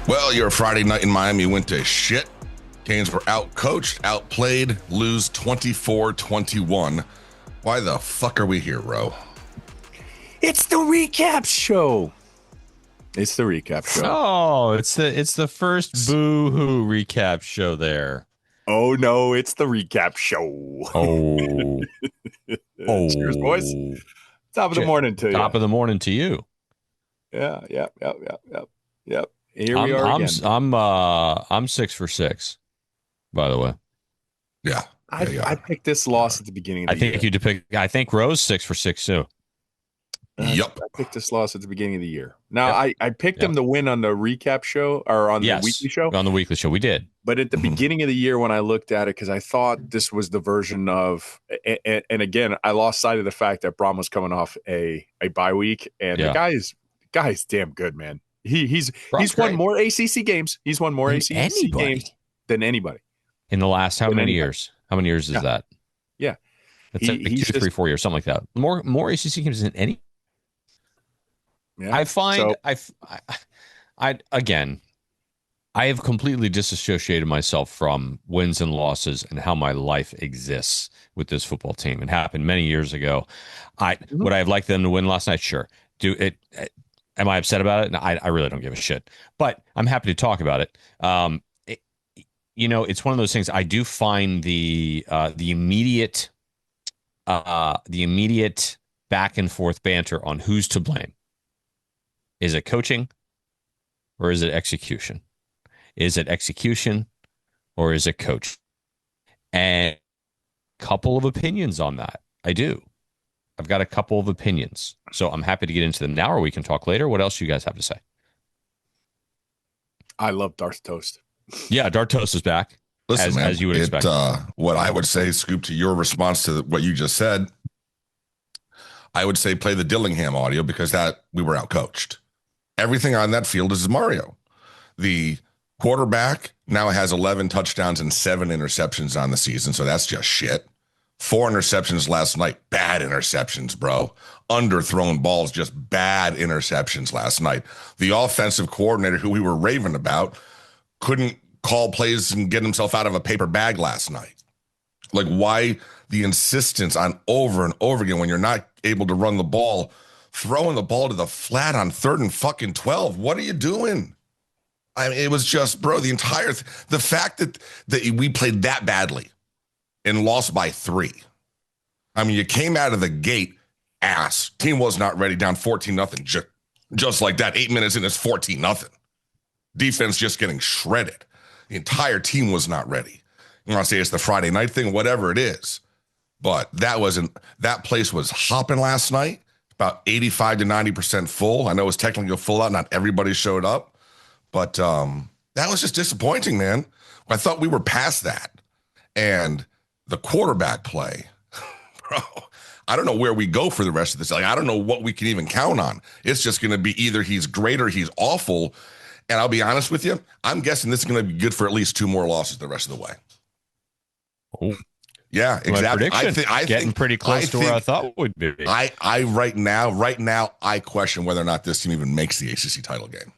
Well, your Friday night in Miami went to shit. Canes were outcoached, outplayed, lose 24-21. Why the fuck are we here, Ro? It's the recap show. It's the recap show. Oh, it's the first boo-hoo recap show there. Oh no, it's the recap show. Oh. Cheers, boys. Top of the morning to you. Top of the morning to you. Yeah. Here we are again. I'm 6 for 6, by the way. Yeah. I picked this loss at the beginning of the year. I think Rose 6 for 6 too. Yep. I picked this loss at the beginning of the year. Now, I picked them to win on the recap show or on the weekly show. On the weekly show, we did. But at the beginning of the year when I looked at it, because I thought this was the version of, and again, I lost sight of the fact that Braun was coming off a bye week, and the guy is damn good, man. He's won more ACC games. He's won more ACC games than anybody. In the last how many years? How many years is that? Yeah. It's like 2, 3, 4 years, something like that. More ACC games than any. Yeah. I have completely disassociated myself from wins and losses and how my life exists with this football team. It happened many years ago. Would I have liked them to win last night? Sure. Am I upset about it? No, I really don't give a shit. But I'm happy to talk about it. It's one of those things. I do find the immediate back and forth banter on who's to blame. Is it coaching or is it execution? Is it execution or is it coach? And a couple of opinions on that. I do. I've got a couple of opinions. So I'm happy to get into them now, or we can talk later. What else do you guys have to say? I love Darth Toast. Yeah, Darth Toast is back. Listen, man, as you would expect. What I would say, Scoop, to your response to what you just said, I would say play the Dillingham audio because we were outcoached. Everything on that field is Mario. The quarterback now has 11 touchdowns and 7 interceptions on the season, so that's just shit. 4 interceptions last night. Bad interceptions, bro. Underthrown balls, just bad interceptions last night. The offensive coordinator, who we were raving about, couldn't call plays and get himself out of a paper bag last night. Like, why the insistence on over and over again when you're not able to run the ball, throwing the ball to the flat on 3rd and fucking 12? What are you doing? I mean, it was just, bro, the fact that we played that badly and lost by 3. I mean, you came out of the gate ass. Team was not ready, down 14-0. Just like that, 8 minutes in, it's 14-0. Defense just getting shredded. The entire team was not ready. You want to say it's the Friday night thing, whatever it is. But that place was hopping last night, about 85 to 90% full. I know it was technically a full out. Not everybody showed up. But that was just disappointing, man. I thought we were past that. And the quarterback play, bro, I don't know where we go for the rest of this. Like, I don't know what we can even count on. It's just going to be either he's great or he's awful. And I'll be honest with you, I'm guessing this is going to be good for at least 2 more losses the rest of the way. Oh, yeah, exactly. I think getting pretty close to where I thought it would be. I right now, I question whether or not this team even makes the ACC title game.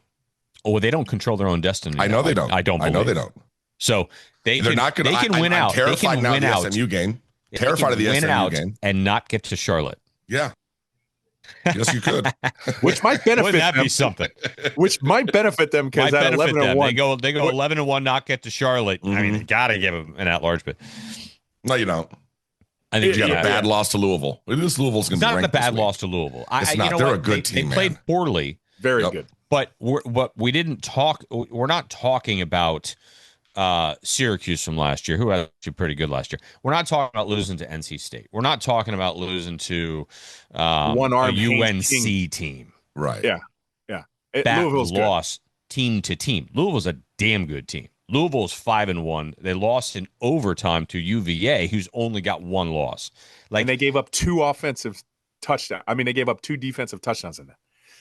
Oh, they don't control their own destiny. I know they don't. I know they don't. So they're not going to. They can win out. I'm terrified now of the SMU game. Terrified of the SMU game and not get to Charlotte. Yeah. Yes, you could. Which might benefit Wouldn't that them. be something? Which might benefit them because at 11-1, they go 11-1, not get to Charlotte. Mm-hmm. I mean, they got to give them an at-large bid. No, you don't. I think you got a bad loss to Louisville. This Louisville's going to be ranked. It's not a bad loss to Louisville. It's not. They're a good team. They played poorly. Very good. But we didn't talk. We're not talking about Syracuse from last year, who was actually pretty good last year. We're not talking about losing to NC State. We're not talking about losing to a UNC team. Right. Yeah. That loss team to team. Louisville's a damn good team. Louisville's 5-1. They lost in overtime to UVA, who's only got 1 loss. And they gave up 2 offensive touchdowns. I mean, they gave up 2 defensive touchdowns in that.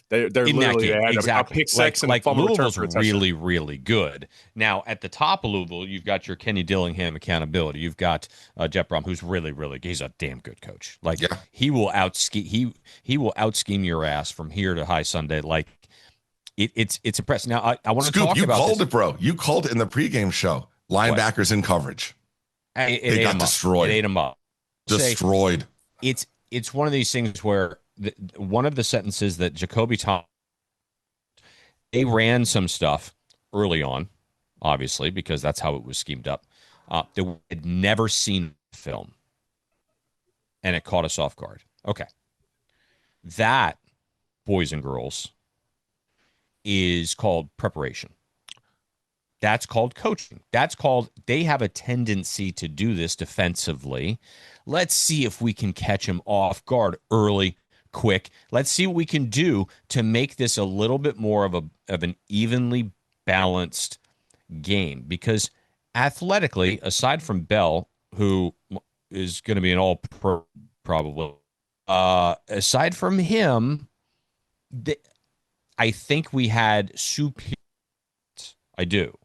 They're in literally that game, exactly. A pick six and a fumble Louisville's return for a really, really good. Now, at the top of Louisville, you've got your Kenny Dillingham accountability. You've got Jeff Brom, who's really, really good. He's a damn good coach. He will out scheme your ass from here to High Sunday. It's impressive. Now I want to Scoop, talk you about called this. it, bro. You called it in the pregame show. Linebackers in coverage. They got destroyed. It ate them up. Destroyed. It's one of these things where one of the sentences that Jacoby Thomas, they ran some stuff early on, obviously, because that's how it was schemed up. That we had never seen film, and it caught us off guard. Okay. That, boys and girls, is called preparation. That's called coaching. That's called, they have a tendency to do this defensively. Let's see if we can catch them off guard early, quick. Let's see what we can do to make this a little bit more of an evenly balanced game. Because athletically, aside from Bell, who is going to be an all-pro probably, aside from him, I think we had superior. I do.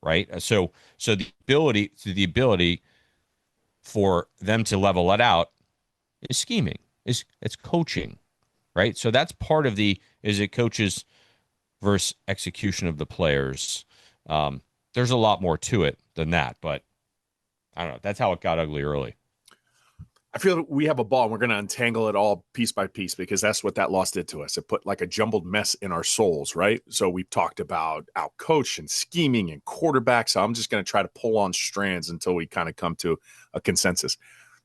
Right. So the ability for them to level it out is scheming, it's coaching. Right. So that's part of is it coaches versus execution of the players. There's a lot more to it than that, but I don't know. That's how it got ugly early. I feel we have a ball and we're going to untangle it all piece by piece because that's what that loss did to us. It put like a jumbled mess in our souls, right? So we've talked about out coach and scheming and quarterback. So I'm just going to try to pull on strands until we kind of come to a consensus.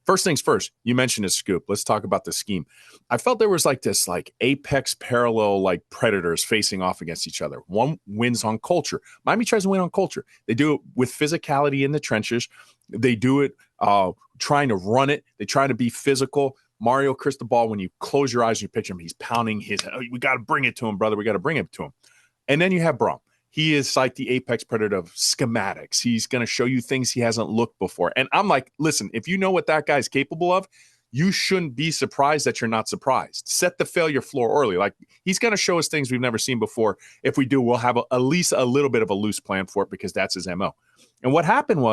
First things first, you mentioned a Scoop. Let's talk about the scheme. I felt there was like this like apex parallel like predators facing off against each other. One wins on culture. Miami tries to win on culture. They do it with physicality in the trenches. They do it trying to run it. They try to be physical. Mario Cristobal, when you close your eyes and you picture him, he's pounding his head. Oh, we got to bring it to him, brother. We got to bring it to him. And then you have Brom. He is like the apex predator of schematics. He's going to show you things he hasn't looked before. And I'm like, listen, if you know what that guy's capable of, you shouldn't be surprised that you're not surprised. Set the failure floor early. Like, he's going to show us things we've never seen before. If we do, we'll have at least a little bit of a loose plan for it because that's his MO. And what happened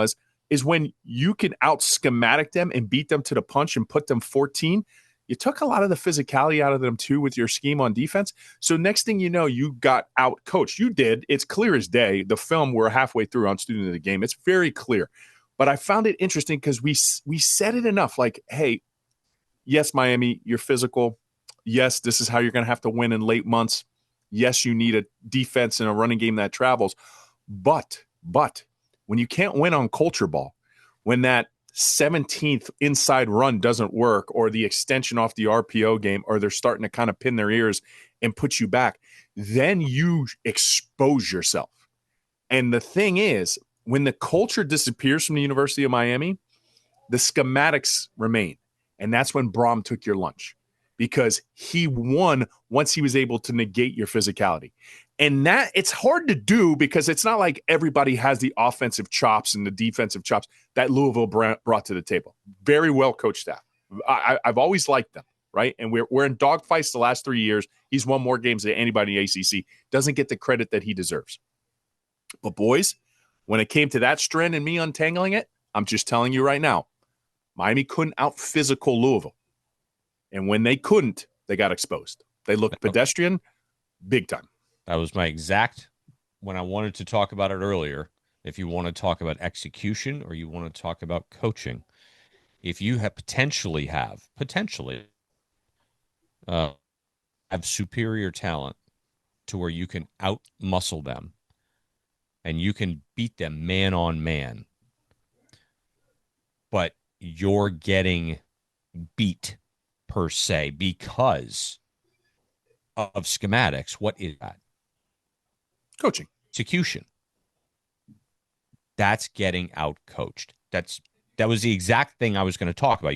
is when you can out schematic them and beat them to the punch and put them 14, you took a lot of the physicality out of them too with your scheme on defense. So next thing you know, you got out coached. You did. It's clear as day. The film, we're halfway through on Student of the Game. It's very clear. But I found it interesting because we said it enough. Like, hey, yes, Miami, you're physical. Yes, this is how you're going to have to win in late months. Yes, you need a defense and a running game that travels. But when you can't win on culture ball, when that 17th inside run doesn't work or the extension off the RPO game or they're starting to kind of pin their ears and put you back, then you expose yourself. And the thing is, when the culture disappears from the University of Miami, the schematics remain. And that's when Brom took your lunch because he won once he was able to negate your physicality. And that it's hard to do because it's not like everybody has the offensive chops and the defensive chops that Louisville brought to the table. Very well coached staff. I've always liked them, right? And we're in dogfights the last 3 years. He's won more games than anybody in the ACC. Doesn't get the credit that he deserves. But boys, when it came to that strand and me untangling it, I'm just telling you right now, Miami couldn't out-physical Louisville. And when they couldn't, they got exposed. They looked pedestrian big time. That was my exact, when I wanted to talk about it earlier, if you want to talk about execution or you want to talk about coaching, if you have potentially have superior talent to where you can out-muscle them and you can beat them man on man, but you're getting beat per se because of schematics, what is that? Coaching. Execution. That's getting out coached. That was the exact thing I was going to talk about.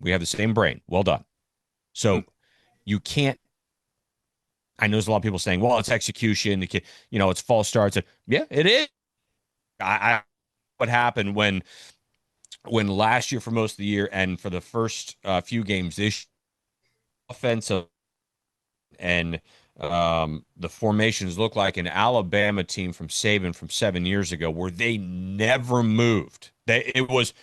We have the same brain. Well done. So you can't, I know there's a lot of people saying, well, it's execution. It's false starts. Yeah, it is. What happened when last year for most of the year and for the first few games this offensive and the formations look like an Alabama team from Saban from 7 years ago, where they never moved. It was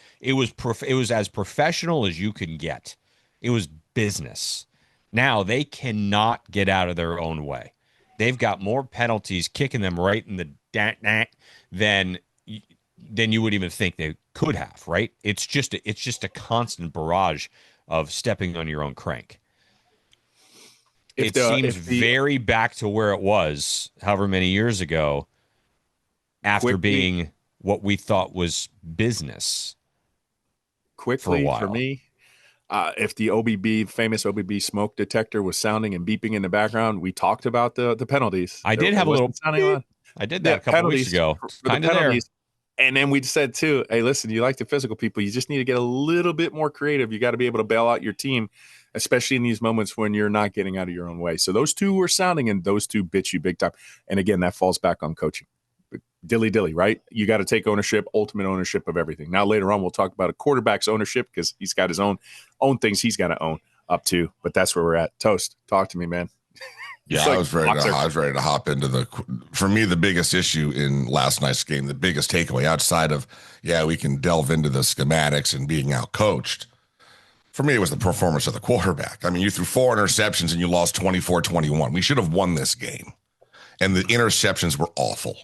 as professional as you can get. It was business. Now they cannot get out of their own way. they've got more penalties kicking them right in the than you would even think they could have, right? It's just a constant barrage of stepping on your own crank. It seems very back to where it was however many years ago after being what we thought was business for a while. For me, if the famous OBB smoke detector was sounding and beeping in the background, we talked about the penalties. I did have a little sounding. I did that a couple weeks ago. Kind of there. And then we said too, hey, listen, you like the physical people. You just need to get a little bit more creative. You got to be able to bail out your team, especially in these moments when you're not getting out of your own way. So those two were sounding, and those two bit you big time. And again, that falls back on coaching. Dilly, right? You got to take ownership, ultimate ownership of everything. Now, later on, we'll talk about a quarterback's ownership because he's got his own things he's got to own up to. But that's where we're at. Toast, talk to me, man. Yeah, I was ready to hop into for me, the biggest issue in last night's game, the biggest takeaway outside of, we can delve into the schematics and being out coached. For me, it was the performance of the quarterback. I mean, you threw 4 interceptions and you lost 24-21. We should have won this game. And the interceptions were awful.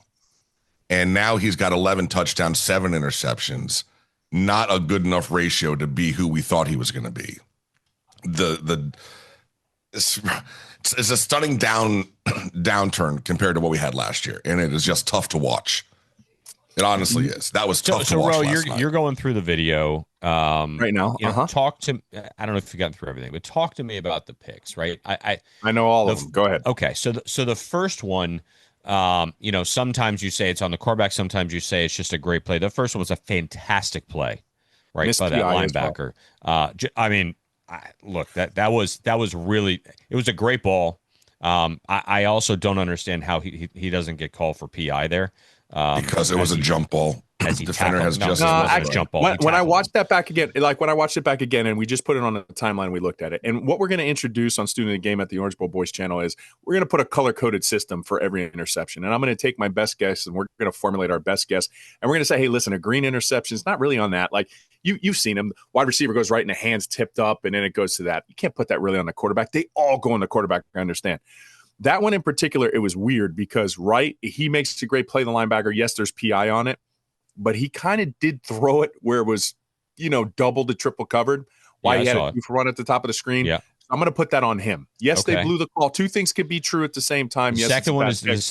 And now he's got 11 touchdowns, 7 interceptions. Not a good enough ratio to be who we thought he was going to be. It's a stunning downturn compared to what we had last year, and it is just tough to watch. It honestly is. That was tough to watch. So, Ro, you're going through the video right now. Talk to. I don't know if you've gotten through everything, but talk to me about the picks. Right, I know all of them. Go ahead. Okay, so the first one, sometimes you say it's on the quarterback, sometimes you say it's just a great play. The first one was a fantastic play, right, by that linebacker. Well. Look, that was really, it was a great ball. I also don't understand how he doesn't get called for PI there. Because it was a jump ball. As he defender has just jump ball. When I watched that back again, and we just put it on the timeline, we looked at it. And what we're going to introduce on Student of the Game at the Orange Bowl Boys channel is we're going to put a color-coded system for every interception. And I'm going to take my best guess, and we're going to formulate our best guess. And we're going to say, hey, listen, a green interception is not really on that. Like, you've seen him. Wide receiver goes right in the hands tipped up, and then it goes to that. You can't put that really on the quarterback. They all go on the quarterback, I understand. That one in particular, it was weird because, he makes a great play, the linebacker. Yes, there's PI on it, but he kind of did throw it where it was, double to triple covered. Why he had it run at the top of the screen. Yeah. I'm going to put that on him. Yes, They blew the call. Two things could be true at the same time. The yes, second one is definitely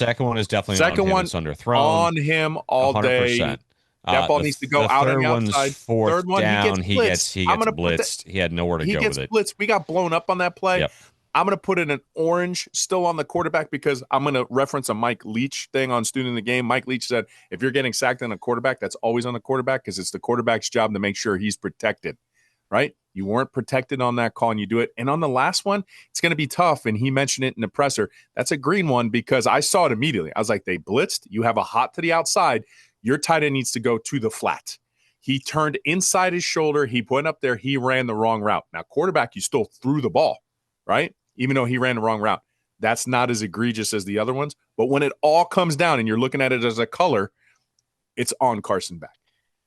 second on him. One it's underthrown. On him all 100%. Day. That ball needs to go out on the outside. Third one, he gets blitzed. He had nowhere to go with it. Blitzed. We got blown up on that play. Yep. I'm going to put in an orange still on the quarterback because I'm going to reference a Mike Leach thing on Student of the Game. Mike Leach said, if you're getting sacked on a quarterback, that's always on the quarterback because it's the quarterback's job to make sure he's protected, right? You weren't protected on that call and you do it. And on the last one, it's going to be tough. And he mentioned it in the presser. That's a green one because I saw it immediately. I was like, they blitzed. You have a hot to the outside. Your tight end needs to go to the flat. He turned inside his shoulder. He went up there. He ran the wrong route. Now, quarterback, you still threw the ball, right? Even though he ran the wrong route. That's not as egregious as the other ones. But when it all comes down and you're looking at it as a color, it's on Carson Beck.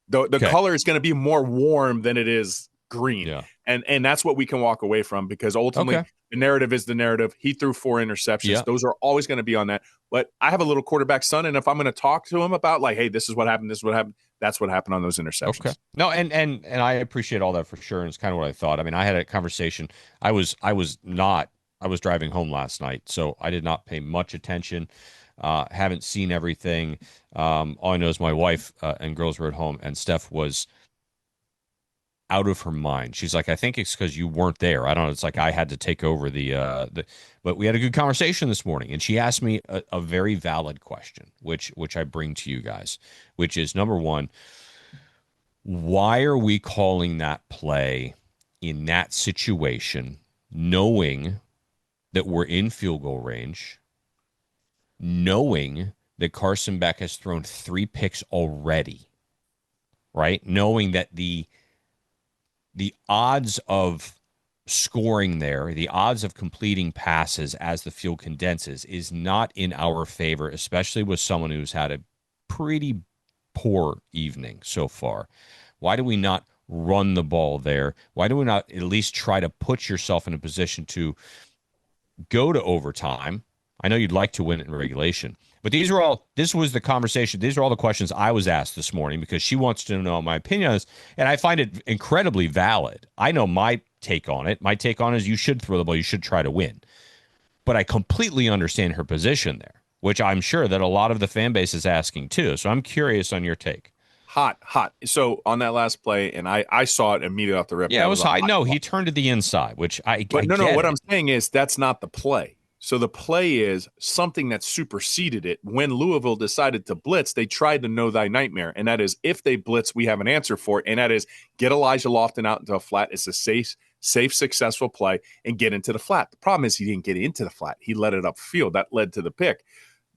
The color is going to be more warm than it is green. Yeah. And that's what we can walk away from because ultimately the narrative is the narrative. He threw 4 interceptions. Yeah. Those are always going to be on that. But I have a little quarterback son, and if I'm going to talk to him about like, hey, this is what happened, that's what happened on those interceptions. Okay. No, and I appreciate all that for sure. And it's kind of what I thought. I mean, I had a conversation. I was driving home last night, so I did not pay much attention. Haven't seen everything. All I know is my wife and girls were at home, and Steph was out of her mind. She's like, I think it's because you weren't there. I don't know. It's like I had to take over but we had a good conversation this morning, and she asked me a very valid question, which I bring to you guys, which is number one, why are we calling that play in that situation, knowing that we're in field goal range, knowing that Carson Beck has thrown 3 picks already, right? Knowing that the odds of scoring there, the odds of completing passes as the field condenses is not in our favor, especially with someone who's had a pretty poor evening so far. Why do we not run the ball there? Why do we not at least try to put yourself in a position to go to overtime? I know you'd like to win it in regulation. But this was the conversation. These are all the questions I was asked this morning because she wants to know my opinion on this. And I find it incredibly valid. I know my take on it. My take on it is you should throw the ball. You should try to win. But I completely understand her position there, which I'm sure that a lot of the fan base is asking too. So I'm curious on your take. Hot. So on that last play, and I saw it immediately off the rip. Yeah, it was hot. No, he turned to the inside, which I But no. What I'm saying is that's not the play. So the play is something that superseded it. When Louisville decided to blitz, they tried to know thy nightmare. And that is, if they blitz, we have an answer for it. And that is, get Elijah Lofton out into a flat. It's a safe, successful play, and get into the flat. The problem is he didn't get into the flat. He let it upfield. That led to the pick.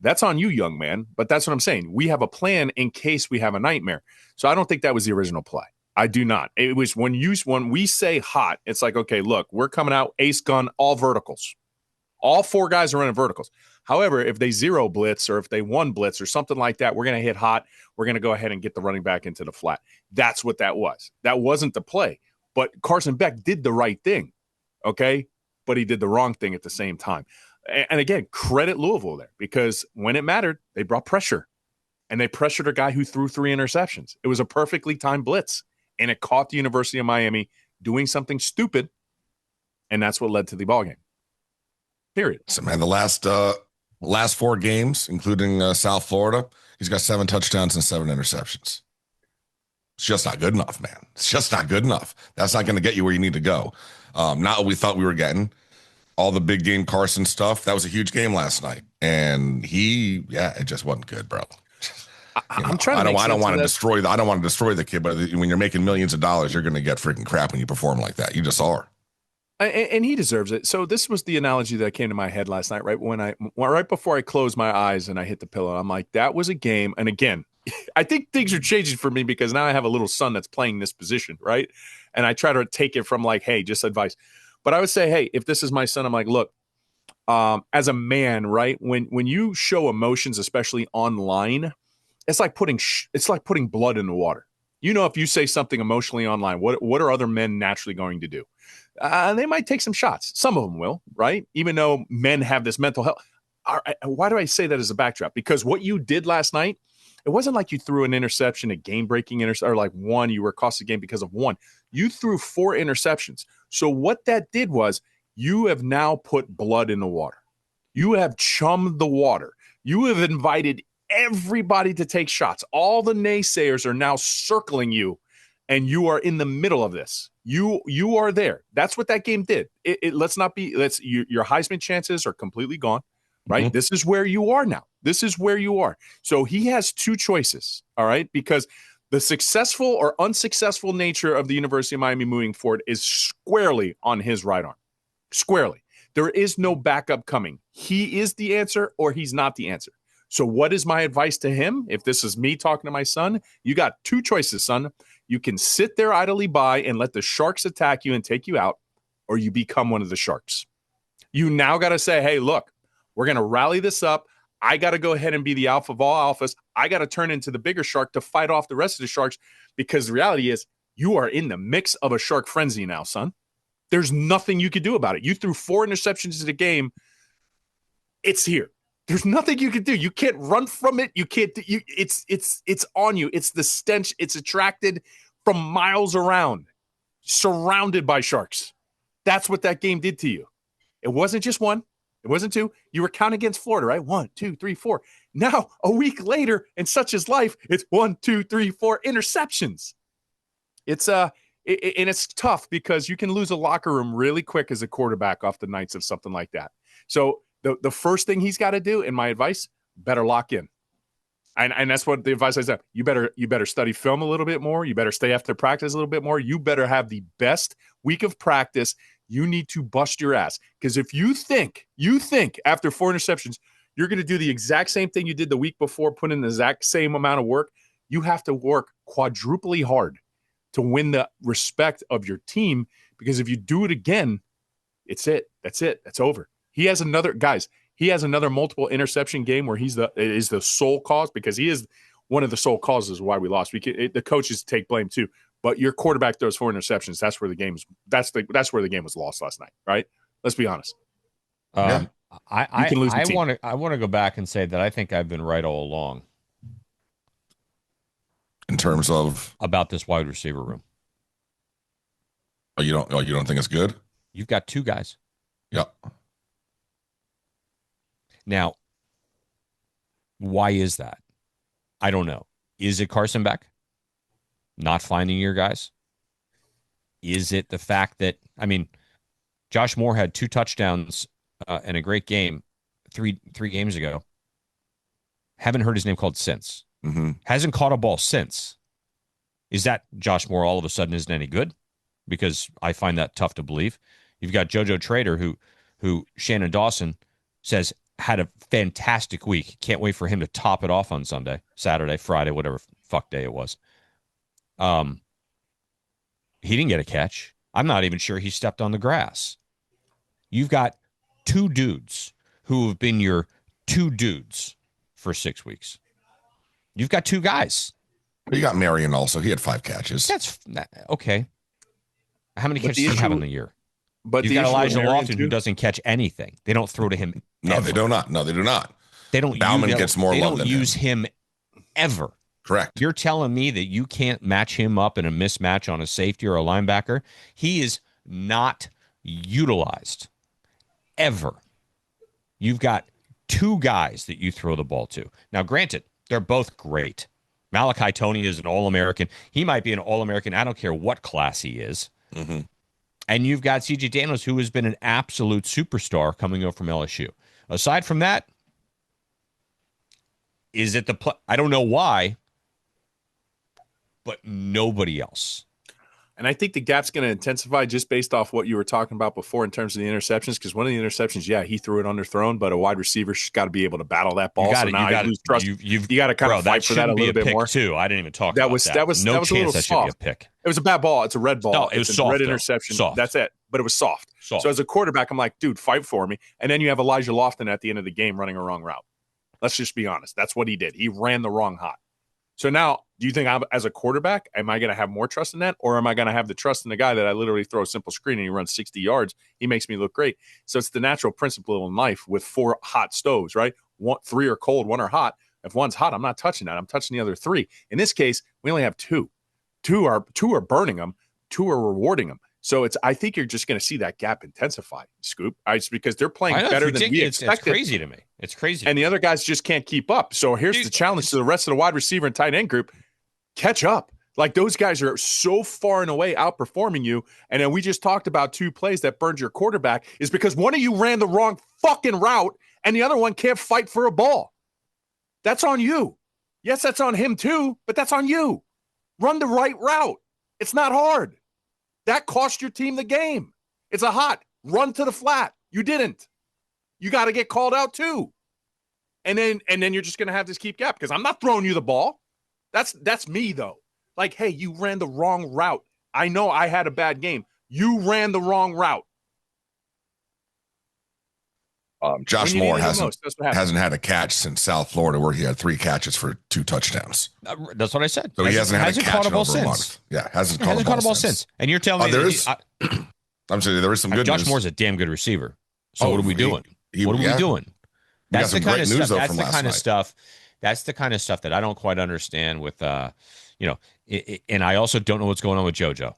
That's on you, young man. But that's what I'm saying. We have a plan in case we have a nightmare. So I don't think that was the original play. I do not. It was when we say hot, it's like, okay, look, we're coming out ace gun, all verticals. All four guys are running verticals. However, if they zero blitz or if they one blitz or something like that, we're going to hit hot. We're going to go ahead and get the running back into the flat. That's what that was. That wasn't the play. But Carson Beck did the right thing, okay? But he did the wrong thing at the same time. And again, credit Louisville there because when it mattered, they brought pressure. And they pressured a guy who threw 3 interceptions. It was a perfectly timed blitz. And it caught the University of Miami doing something stupid. And that's what led to the ballgame. Period. So, man, the last 4 games, including South Florida, he's got 7 touchdowns and 7 interceptions. It's just not good enough, man. It's just not good enough. That's not going to get you where you need to go. Not what we thought we were getting. All the big game Carson stuff. That was a huge game last night. And it just wasn't good, bro. I'm trying to I don't want to destroy the kid, but when you're making millions of dollars, you're going to get freaking crap when you perform like that. You just are. And he deserves it. So this was the analogy that came to my head last night, right before I closed my eyes and I hit the pillow. I'm like, that was a game. And again, I think things are changing for me because now I have a little son that's playing this position, right? And I try to take it from like, hey, just advice. But I would say, hey, if this is my son, I'm like, look, as a man, right? When you show emotions, especially online, it's like putting blood in the water. If you say something emotionally online, what are other men naturally going to do? They might take some shots. Some of them will, right? Even though men have this mental health. Why do I say that as a backdrop? Because what you did last night, it wasn't like you threw an interception, a game-breaking interception, or like one, you were cost the game because of one. You threw 4 interceptions. So what that did was you have now put blood in the water. You have chummed the water. You have invited everybody to take shots. All the naysayers are now circling you, and you are in the middle of this. You are there. That's what that game did. Your Heisman chances are completely gone, right? Mm-hmm. This is where you are now. This is where you are. So he has 2 choices, all right? Because the successful or unsuccessful nature of the University of Miami moving forward is squarely on his right arm. Squarely. There is no backup coming. He is the answer or he's not the answer. So what is my advice to him? If this is me talking to my son, you got 2 choices, son. You can sit there idly by and let the Sharks attack you and take you out, or you become one of the Sharks. You now got to say, hey, look, we're going to rally this up. I got to go ahead and be the alpha of all alphas. I got to turn into the bigger shark to fight off the rest of the sharks because the reality is you are in the mix of a shark frenzy now, son. There's nothing you could do about it. You threw 4 interceptions in the game. It's here. There's nothing you can do. You can't run from it. You can't. It's on you. It's the stench. It's attracted from miles around, surrounded by sharks. That's what that game did to you. It wasn't just 1. It wasn't 2. You were counting against Florida, right? 1, 2, 3, 4. Now, a week later, and such is life, it's 1, 2, 3, 4 interceptions. It's and it's tough because you can lose a locker room really quick as a quarterback off the nights of something like that. So the first thing he's got to do, in my advice, better lock in. And that's what the advice I said. You better study film a little bit more. You better stay after practice a little bit more. You better have the best week of practice. You need to bust your ass. Because if you think after 4 interceptions, you're going to do the exact same thing you did the week before, put in the exact same amount of work, you have to work quadruply hard to win the respect of your team. Because if you do it again, it's it. That's it. That's over. He has another multiple interception game where is the sole cause, because he is one of the sole causes why we lost. The coaches take blame too, but your quarterback throws 4 interceptions. That's where the game was lost last night, right? Let's be honest. Yeah. You can lose a team. I want to go back and say that I think I've been right all along In terms of about this wide receiver room. you don't think it's good? You've got two guys. Yep. Now, why is that? I don't know. Is it Carson Beck not finding your guys? Is it the fact that, I mean, Josh Moore had 2 touchdowns and a great game three games ago. Haven't heard his name called since. Mm-hmm. Hasn't caught a ball since. Is that Josh Moore all of a sudden isn't any good? Because I find that tough to believe. You've got JoJo Trader, who Shannon Dawson says had a fantastic week. Can't wait for him to top it off on Sunday, Saturday, Friday, whatever fuck day it was. He didn't get a catch. I'm not even sure he stepped on the grass. You've got 2 dudes who have been your 2 dudes for 6 weeks. You've got 2 guys. You got Marion also. He had 5 catches. That's okay. How many catches do you have in the year? But you've got Elijah Lofton who doesn't catch anything. They don't throw to him. No, ever. they do not. No, they do not. They don't. Bauman gets more love than him. They don't use him ever. Correct. You're telling me that you can't match him up in a mismatch on a safety or a linebacker? He is not utilized ever. You've got 2 guys that you throw the ball to. Now, granted, they're both great. Malachi Tony is an All-American. He might be an All-American. I don't care what class he is. Mm-hmm. And you've got C.J. Daniels, who has been an absolute superstar coming over from LSU. Aside from that, is it I don't know why, but nobody else. And I think the gap's going to intensify just based off what you were talking about before in terms of the interceptions. Because one of the interceptions, he threw it underthrown, but a wide receiver's got to be able to battle that ball. You lose trust. You got to kind of fight for that a little bit more. Too. I didn't even talk about that. That was no chance a little that soft. Should be a pick. It was a bad ball. It's a red ball. No, it was soft. Red interception. Soft. That's it. But it was soft. So as a quarterback, I'm like, dude, fight for me. And then you have Elijah Lofton at the end of the game running a wrong route. Let's just be honest. That's what he did. He ran the wrong hot. So now, do you think as a quarterback, am I going to have more trust in that? Or am I going to have the trust in the guy that I literally throw a simple screen and he runs 60 yards? He makes me look great. So it's the natural principle in life with 4 hot stoves, right? 3 are cold, 1 are hot. If one's hot, I'm not touching that. I'm touching the other 3. In this case, we only have 2. 2 are burning them. 2 are rewarding them. So I think you're just going to see that gap intensify, Scoop. It's because they're playing better than we expected. It's crazy to me. It's crazy. And the other guys just can't keep up. So here's the challenge to the rest of the wide receiver and tight end group. Catch up. Like those guys are so far and away outperforming you. And then we just talked about 2 plays that burned your quarterback is because one of you ran the wrong fucking route and the other one can't fight for a ball. That's on you. Yes, that's on him too, but that's on you. Run the right route. It's not hard. That cost your team the game. It's a hot run to the flat. You didn't. You got to get called out too. And then you're just going to have this keep gap because I'm not throwing you the ball. That's me though. Like, hey, you ran the wrong route. I know I had a bad game. You ran the wrong route. Josh Moore hasn't had a catch since South Florida, where he had 3 catches for 2 touchdowns. That's what I said. So he hasn't had a catch in over a month. Yeah, hasn't caught a ball since. And you're telling me there is? I'm saying there is some good Josh news. Moore's a damn good receiver. So what are we doing? What are we doing? That's the kind of stuff. That's the kind of stuff. That's the kind of stuff that I don't quite understand with, and I also don't know what's going on with JoJo.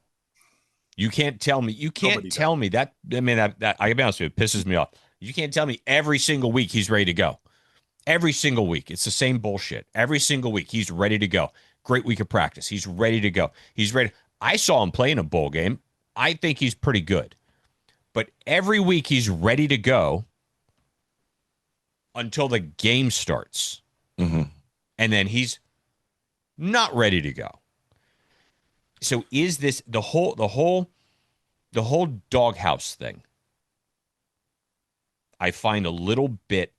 You can't tell me. You can't tell me that. I mean, that I gotta be honest with you, it pisses me off. You can't tell me every single week he's ready to go. Every single week. It's the same bullshit. Every single week he's ready to go. Great week of practice. He's ready to go. He's ready. I saw him play in a bowl game. I think he's pretty good. But every week he's ready to go until the game starts. Mm-hmm. And then he's not ready to go. So is this the whole doghouse thing? I find a little bit,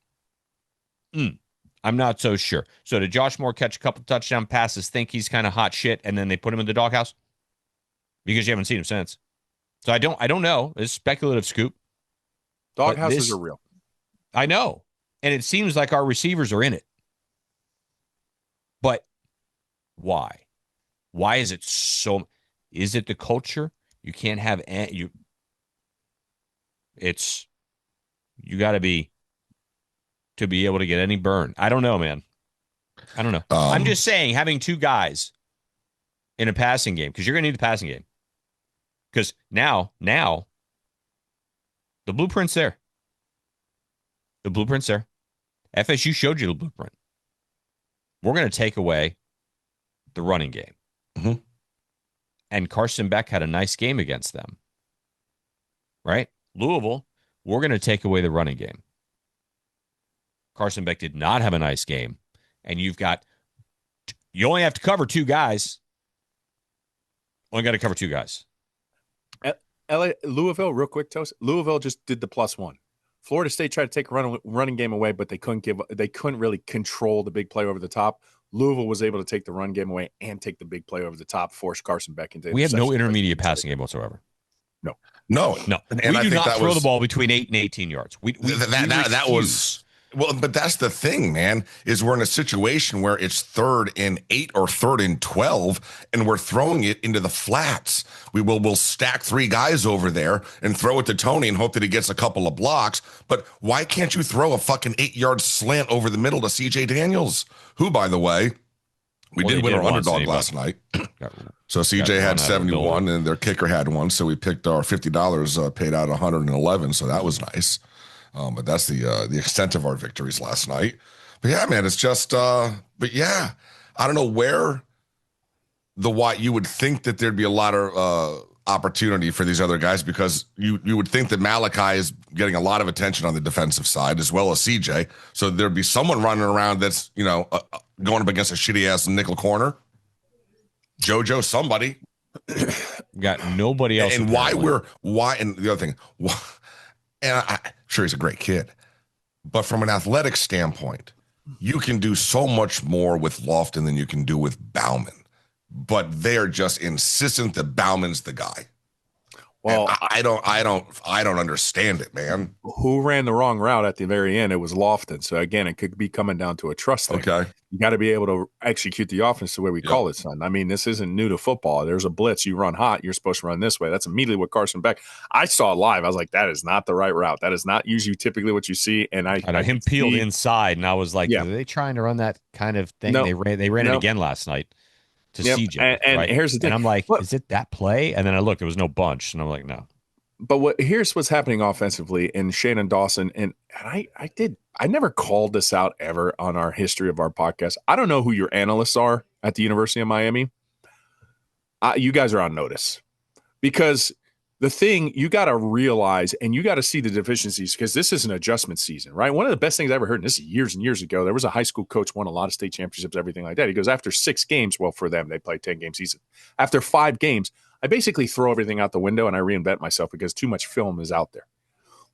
I'm not so sure. So did Josh Moore catch a couple touchdown passes, think he's kind of hot shit, and then they put him in the doghouse? Because you haven't seen him since. So I don't know. It's speculative, Scoop. Doghouses are real. I know. And it seems like our receivers are in it. But why? Why is it so? Is it the culture? You can't have you got to be to be able to get any burn. I don't know, man. I don't know. I'm just saying, having two guys in a passing game, because you're going to need the passing game. Because now, the blueprint's there. The blueprint's there. FSU showed you the blueprint. We're going to take away the running game. Mm-hmm. And Carson Beck had a nice game against them. Right? Louisville, we're going to take away the running game. Carson Beck did not have a nice game. And you only have to cover two guys. Only got to cover two guys. Louisville, real quick, Toast. Louisville just did the +1. Florida State tried to take a running game away, but they couldn't really control the big play over the top. Louisville was able to take the run game away and take the big play over the top, force Carson Beck into. We have no intermediate passing game whatsoever. No. And we do not throw the ball between 8 and 18 yards. That was. Well, but that's the thing, man, is we're in a situation where it's 3rd and 8 or 3rd and 12, and we're throwing it into the flats. We'll stack 3 guys over there and throw it to Tony and hope that he gets a couple of blocks. But why can't you throw a fucking 8-yard slant over the middle to CJ Daniels, who, by the way, we did win our underdog last night. So CJ had 71 and their kicker had 1. So we picked our $50, paid out 111. So that was nice. But that's the extent of our victories last night. But yeah, man, it's just, but yeah, I don't know where why you would think that there'd be a lot of opportunity for these other guys, because you would think that Malachi is getting a lot of attention on the defensive side as well as CJ. So there'd be someone running around that's, going up against a shitty ass nickel corner. JoJo, somebody. Got nobody else. And and the other thing, and I'm sure he's a great kid, but from an athletic standpoint, you can do so much more with Lofton than you can do with Bauman. But they're just insistent that Bauman's the guy. Well, and I don't understand it, man. Who ran the wrong route at the very end? It was Lofton. So again, it could be coming down to a trust thing. Okay. You got to be able to execute the offense the way we call it, son. I mean, this isn't new to football. There's a blitz. You run hot. You're supposed to run this way. That's immediately what Carson Beck. I saw it live. I was like, that is not the right route. That is not usually typically what you see. And I him peeled inside, and I was like, are they trying to run that kind of thing? No, they ran it again last night to CJ. And right? Here's the thing. And I'm like, is it that play? And then I looked, there was no bunch, and I'm like, no. But here's what's happening offensively in Shannon Dawson, and I never called this out ever on our history of our podcast. I don't know who your analysts are at the University of Miami. You guys are on notice, because the thing you got to realize, and you got to see the deficiencies, because this is an adjustment season, right? One of the best things I ever heard, and this is years and years ago, there was a high school coach, won a lot of state championships, everything like that. He goes, after 6 games, well, for them, they play 10-game season. After 5 games, I basically throw everything out the window and I reinvent myself, because too much film is out there.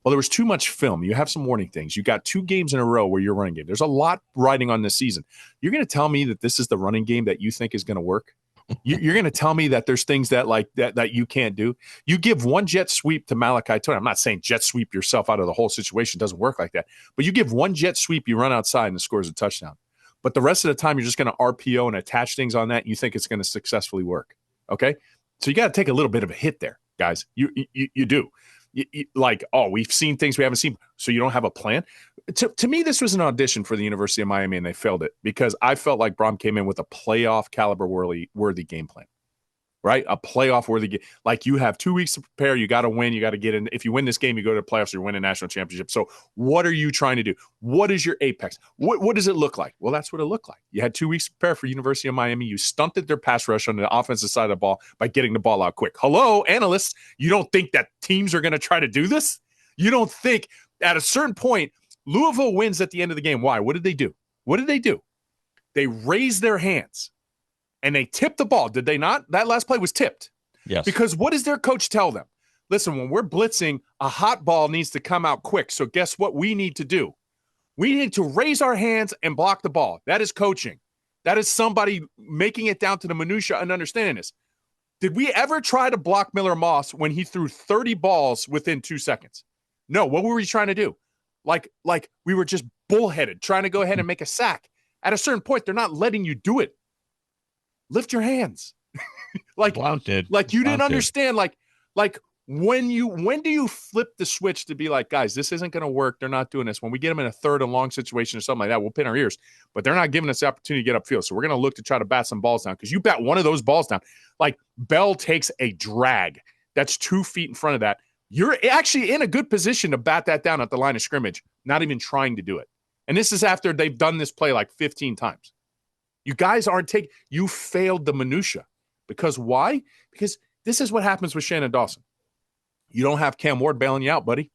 Well, there was too much film. You have some warning things. You got 2 games in a row where you're running game. There's a lot riding on this season. You're going to tell me that this is the running game that you think is going to work? You're going to tell me that there's things that that you can't do? You give one jet sweep to Malachi Tony. I'm not saying jet sweep yourself out of the whole situation. It doesn't work like that. But you give one jet sweep, you run outside and it scores a touchdown. But the rest of the time, you're just going to RPO and attach things on that. And you think it's going to successfully work. Okay? So you got to take a little bit of a hit there, guys. You do. We've seen things we haven't seen, so you don't have a plan. To me, this was an audition for the University of Miami, and they failed it, because I felt like Brom came in with a playoff caliber worthy game plan, right? A playoff worthy game. Like, you have 2 weeks to prepare. You got to win. You got to get in. If you win this game, you go to the playoffs. You win a national championship. So what are you trying to do? What is your apex? What does it look like? Well, that's what it looked like. You had 2 weeks to prepare for University of Miami. You stunted their pass rush on the offensive side of the ball by getting the ball out quick. Hello, analysts. You don't think that teams are going to try to do this? You don't think at a certain point Louisville wins at the end of the game? Why? What did they do? They raised their hands and they tipped the ball. Did they not? That last play was tipped. Yes. Because what does their coach tell them? Listen, when we're blitzing, a hot ball needs to come out quick. So guess what we need to do? We need to raise our hands and block the ball. That is coaching. That is somebody making it down to the minutia and understanding this. Did we ever try to block Miller Moss when he threw 30 balls within 2 seconds? No. What were we trying to do? Like we were just bullheaded, trying to go ahead and make a sack. At a certain point, they're not letting you do it. Lift your hands. Blount did. Like, you didn't understand. Like When do you flip the switch to be like, guys, this isn't going to work. They're not doing this. When we get them in a third and long situation or something like that, we'll pin our ears. But they're not giving us the opportunity to get upfield. So we're going to look to try to bat some balls down, because you bat one of those balls down. Like Bell takes a drag that's 2 feet in front of that. You're actually in a good position to bat that down at the line of scrimmage, not even trying to do it. And this is after they've done this play like 15 times. You guys aren't taking – you failed the minutia. Because why? Because this is what happens with Shannon Dawson. You don't have Cam Ward bailing you out, buddy.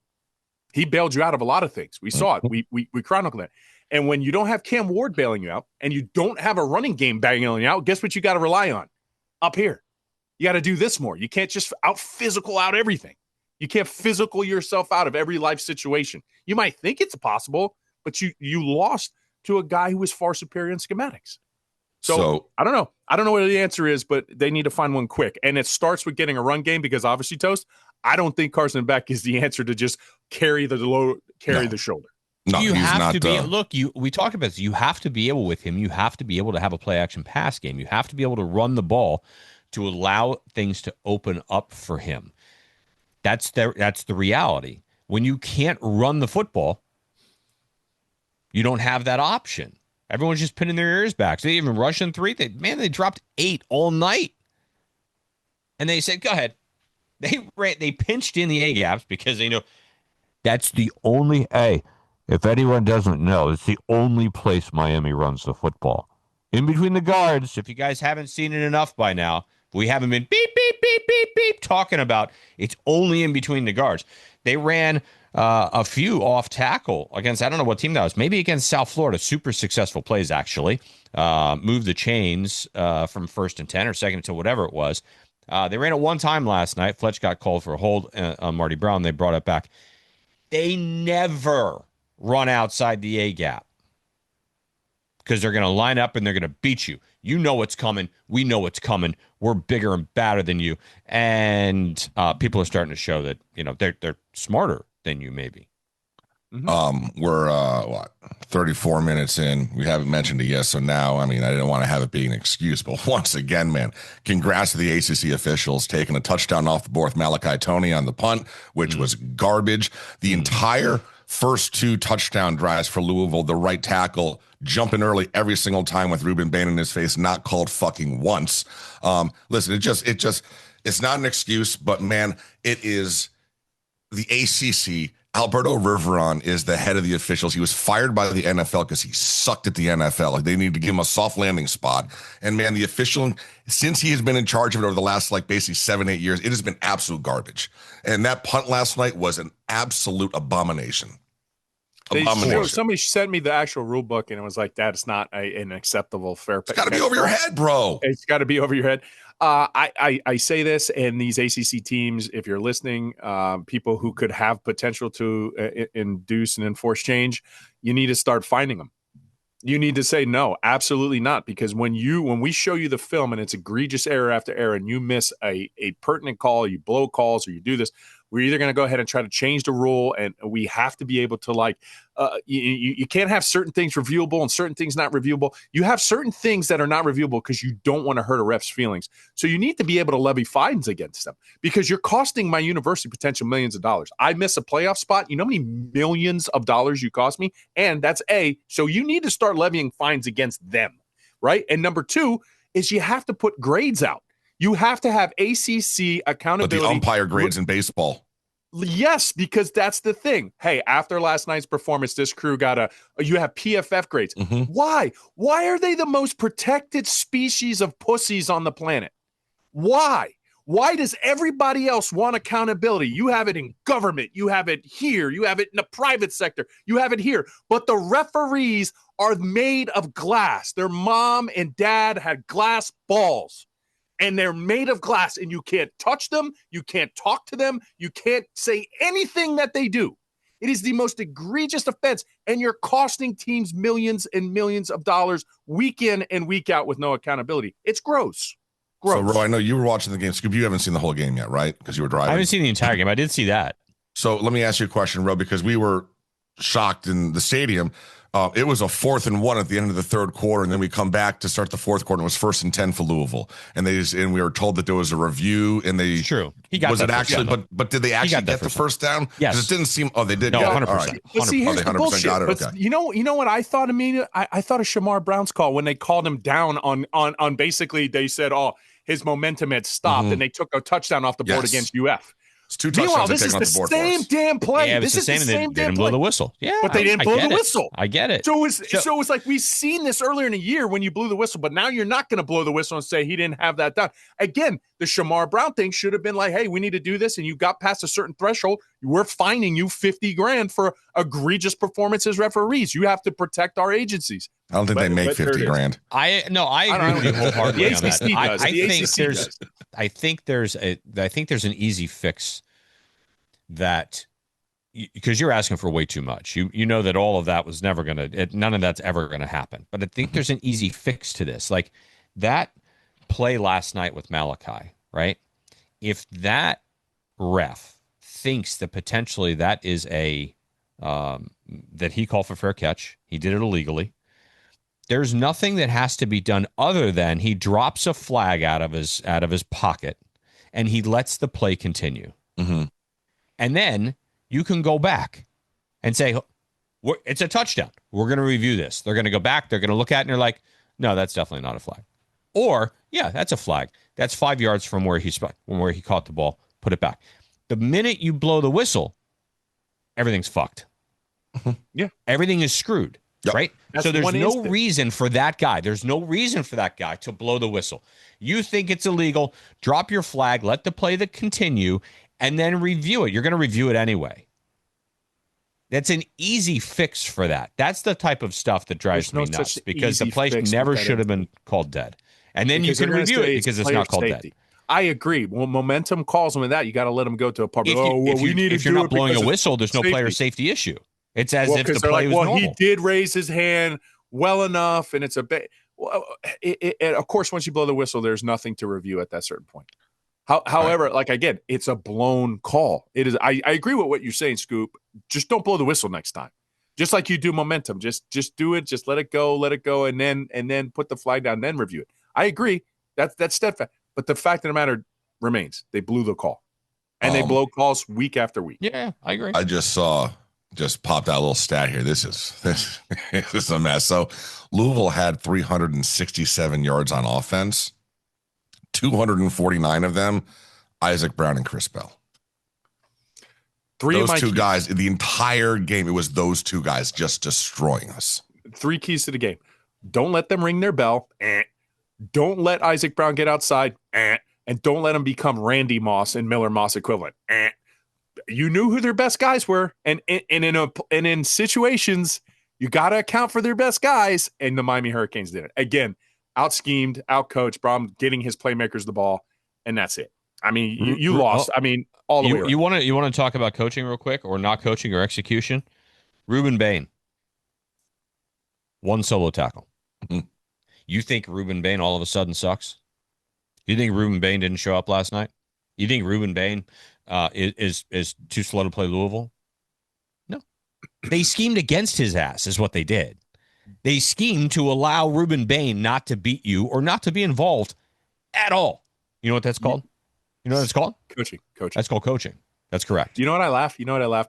He bailed you out of a lot of things. We saw it. We chronicled that. And when you don't have Cam Ward bailing you out and you don't have a running game bailing you out, guess what you got to rely on? Up here. You got to do this more. You can't just physical out everything. You can't physical yourself out of every life situation. You might think it's possible, but you lost to a guy who was far superior in schematics. So I don't know. I don't know what the answer is, but they need to find one quick. And it starts with getting a run game, because obviously, Toast, I don't think Carson Beck is the answer to just carry the shoulder. No, you have to be. Look, we talked about this. You have to be able with him. You have to be able to have a play action pass game. You have to be able to run the ball to allow things to open up for him. That's the reality. When you can't run the football, you don't have that option. Everyone's just pinning their ears back. So they even rushing 3. They dropped 8 all night. And they said, go ahead. They pinched in the A-gaps because they know that's the only if anyone doesn't know, it's the only place Miami runs the football. In between the guards, if you guys haven't seen it enough by now, we haven't been beep, beep, beep, beep, beep talking about it's only in between the guards. They ran a few off tackle against, I don't know what team that was, maybe against South Florida. Super successful plays, actually. Moved the chains from 1st and 10 or 2nd to whatever it was. They ran it one time last night. Fletch got called for a hold on Marty Brown. They brought it back. They never run outside the A-gap because they're going to line up and they're going to beat you. You know what's coming. We know what's coming. We're bigger and badder than you. And people are starting to show that, they're smarter than you, maybe. Mm-hmm. We're 34 minutes in. We haven't mentioned it yet, so now, I didn't want to have it be an excuse, but once again, man, congrats to the ACC officials taking a touchdown off the board with Malachi Toney on the punt, which was garbage. The entire first 2 touchdown drives for Louisville, the right tackle jumping early every single time with Ruben Bain in his face, not called fucking once. Listen, it's not an excuse, but man, it is the ACC. Alberto Riveron is the head of the officials. He was fired by the NFL because he sucked at the NFL. Like, they need to give him a soft landing spot. And man, the official, since he has been in charge of it over the last basically 7-8 years, it has been absolute garbage. And that punt last night was an absolute abomination. Somebody sent me the actual rule book, and it was like, that's not an acceptable fair play. It's got to be over your head, bro. It's got to be over your head. I say this, and these ACC teams, if you're listening, people who could have potential to induce and enforce change, you need to start finding them. You need to say no, absolutely not, because when we show you the film and it's egregious error after error, and you miss a pertinent call, you blow calls, or you do this, we're either going to go ahead and try to change the rule, and we have to be able to you can't have certain things reviewable and certain things not reviewable. You have certain things that are not reviewable because you don't want to hurt a ref's feelings. So you need to be able to levy fines against them, because you're costing my university potential millions of dollars. I miss a playoff spot. You know how many millions of dollars you cost me? And that's so you need to start levying fines against them, right? And number 2 is you have to put grades out. You have to have ACC accountability. But the umpire grades in baseball. Yes, because that's the thing. Hey, after last night's performance, this crew you have PFF grades. Mm-hmm. Why? Why are they the most protected species of pussies on the planet? Why? Why does everybody else want accountability? You have it in government. You have it here. You have it in the private sector. You have it here. But the referees are made of glass. Their mom and dad had glass balls. And they're made of glass, and you can't touch them. You can't talk to them. You can't say anything that they do. It is the most egregious offense, and you're costing teams millions and millions of dollars week in and week out with no accountability. It's gross. So, Roy, I know you were watching the game. Scoop, you haven't seen the whole game yet, right? Because you were driving. I haven't seen the entire game. I did see that. So let me ask you a question, Ro, because we were shocked in the stadium. It was a 4th and 1 at the end of the third quarter, and then we come back to start the fourth quarter. It was 1st and 10 for Louisville, and we were told that there was a review. And they true. He got was that it actually? down. But did they actually get the first down? Yes. Because it didn't seem. Oh, they did. No, get 100%. It? All right. But see, here's the bullshit. Got it. But okay. you know what I thought immediately? I thought of Shamar Brown's call when they called him down on basically they said, oh, his momentum had stopped, and they took a touchdown off the board against UF. It's 2 touchdowns. Meanwhile, this is the same damn play. Yeah, this is the same damn play. Blow the whistle. Yeah, but they didn't blow the whistle. I get it. So it was like we've seen this earlier in the year when you blew the whistle, but now you're not going to blow the whistle and say he didn't have that done. Again, the Shamar Brown thing should have been like, hey, we need to do this, and you got past a certain threshold. We're fining you $50,000 for egregious performance as referees. You have to protect our agencies. I don't think they make $50,000. I agree with you wholeheartedly on that. I think there's an easy fix that, because you're asking for way too much. You know that all of that was never none of that's ever gonna happen. But I think there's an easy fix to this. Like that play last night with Malachi, right? If that ref thinks that potentially that is that he called for fair catch, he did it illegally. There's nothing that has to be done other than he drops a flag out of his pocket and he lets the play continue. Mm-hmm. And then you can go back and say, it's a touchdown. We're going to review this. They're going to go back. They're going to look at it and they're like, no, that's definitely not a flag. Or, yeah, that's a flag. That's 5 yards from where he caught the ball. Put it back. The minute you blow the whistle, everything's fucked. Yeah. Everything is screwed. Yep. Right? That's so there's no reason for that guy. There's no reason for that guy to blow the whistle. You think it's illegal, drop your flag, let the play continue, and then review it. You're going to review it anyway. That's an easy fix for that. That's the type of stuff that drives me nuts because the play never should have been called dead. And then you can review it because it's not called dead. I agree. Well, momentum calls them with that. You got to let them go to a public. If you're not blowing a whistle, there's no player safety issue. It's as if the play was normal. He did raise his hand well enough, and it's a bit. Well, of course, once you blow the whistle, there's nothing to review at that certain point. However, like again, it's a blown call. It is. I agree with what you're saying, Scoop. Just don't blow the whistle next time. Just like you do momentum. Just do it. Just let it go, and then put the flag down, then review it. I agree. That's steadfast. But the fact of the matter remains, they blew the call, and they blow calls week after week. Yeah, I agree. I just popped out a little stat here. This is a mess. So Louisville had 367 yards on offense. 249 of them, Isaac Brown and Chris Bell. Those two guys, the entire game, it was those two guys just destroying us. 3 keys to the game. Don't let them ring their bell. Don't let Isaac Brown get outside. And don't let them become Randy Moss and Miller Moss equivalent. You knew who their best guys were. And in situations, you got to account for their best guys. And the Miami Hurricanes did it. Again, out-schemed, out-coached, Brom getting his playmakers the ball, and that's it. I mean, you lost. I mean, all the way around. You want to talk about coaching real quick, or not coaching or execution? Ruben Bain, 1 solo tackle. Mm-hmm. You think Ruben Bain all of a sudden sucks? You think Ruben Bain didn't show up last night? You think Ruben Bain is too slow to play Louisville? No. They schemed against his ass is what they did. They schemed to allow Ruben Bain not to beat you or not to be involved at all. You know what that's called? You know what it's called? Coaching. That's called coaching. That's correct. You know what I laugh?